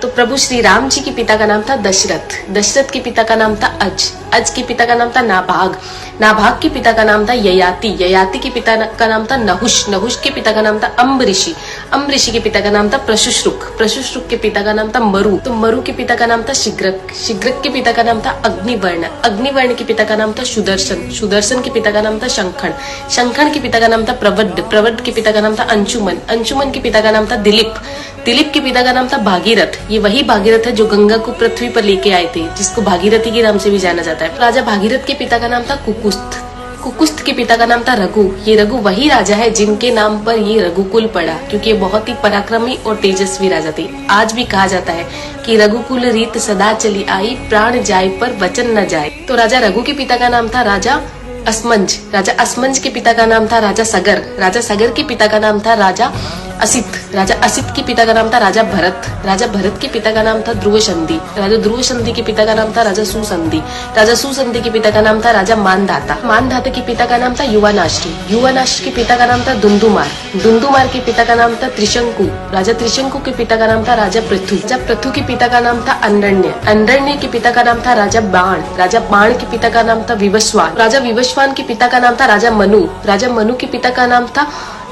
तो प्रभु श्री राम जी के पिता का नाम था दशरथ, दशरथ के पिता का नाम था अज के पिता का नाम था नाभाग, नाभाग के पिता का नाम था ययाति, ययाति के पिता का नाम था नहुष, नहुष के पिता का नाम था अम्बऋषि, अम्बऋषि के पिता का नाम था प्रशुश्रुक, प्रशुश्रुक के पिता का नाम था मरु, तो मरु के पिता का नाम था शिग्रक, शिग्रक के पिता का नाम था अग्निवर्ण, अग्निवर्ण के पिता का नाम था सुदर्शन, सुदर्शन के पिता का नाम था शंखण, शंखण के पिता का नाम था प्रवड, प्रवड के पिता का नाम था अंशुमन, अंशुमन के पिता का नाम था दिलीप, दिलीप के पिता का नाम था भागीरथ, ये वही भागीरथ है जो गंगा को पृथ्वी पर लेके आए थे, जिसको भागीरथी के नाम से भी जाना जाता है। राजा भागीरथ के पिता का नाम था कुकुस्थ, कुकुस्थ के पिता का नाम था रघु, ये रघु वही राजा है जिनके नाम पर ये रघुकुल पड़ा, क्योंकि ये बहुत ही पराक्रमी और तेजस्वी राजा थे। आज भी कहा जाता है कि रघुकुल रीत सदा चली आई, प्राण जाए पर वचन न जाए। तो राजा रघु के पिता का नाम था राजा असमंज, राजा असमंज के पिता का नाम था राजा सगर, राजा सगर के पिता का नाम था राजा असित, राजा असित के पिता का नाम था राजा भरत, राजा भरत के पिता का नाम था ध्रुव संधि, राजा ध्रुव संधि के पिता का नाम था राजा सुसंधि, राजा सुसंधि के पिता का नाम था राजा मानधाता, मानधाता के पिता का नाम था युवानाश्री, युवानाश्री के पिता का नाम था दुंदुमार, दुंदुमार के पिता का नाम था त्रिशंकु, राजा त्रिशंकु के पिता का नाम था राजा पृथु, राजा पृथु के पिता का नाम था अंडरण्य, अंडरण्य के पिता का नाम था राजा बाण, राजा बाण के पिता का नाम था विवस्वान, राजा विवस्वान के पिता का नाम था राजा मनु, राजा मनु के पिता का नाम था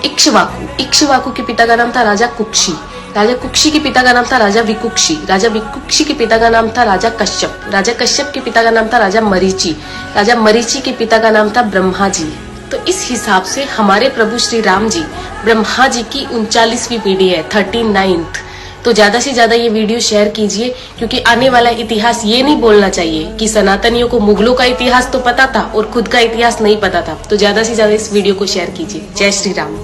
इक्ष्वाकु, इक्ष्वाकु के पिता का नाम था राजा कुक्षी, राजा कुक्षी के पिता का नाम था राजा विकुक्षी, राजा विकुक्षी के पिता का नाम था राजा कश्यप, राजा कश्यप के पिता का नाम था राजा मरीचि, राजा मरीचि के पिता का नाम था ब्रह्मा जी। तो इस हिसाब से हमारे प्रभु श्री राम जी ब्रह्मा जी की 39वीं पीढ़ी है, 39th। तो ज्यादा से ज्यादा ये वीडियो शेयर कीजिए, क्योंकि आने वाला इतिहास ये नहीं बोलना चाहिए कि सनातनियों को मुगलों का इतिहास तो पता था और खुद का इतिहास नहीं पता था। तो ज्यादा से ज्यादा इस वीडियो को शेयर कीजिए। जय श्री राम।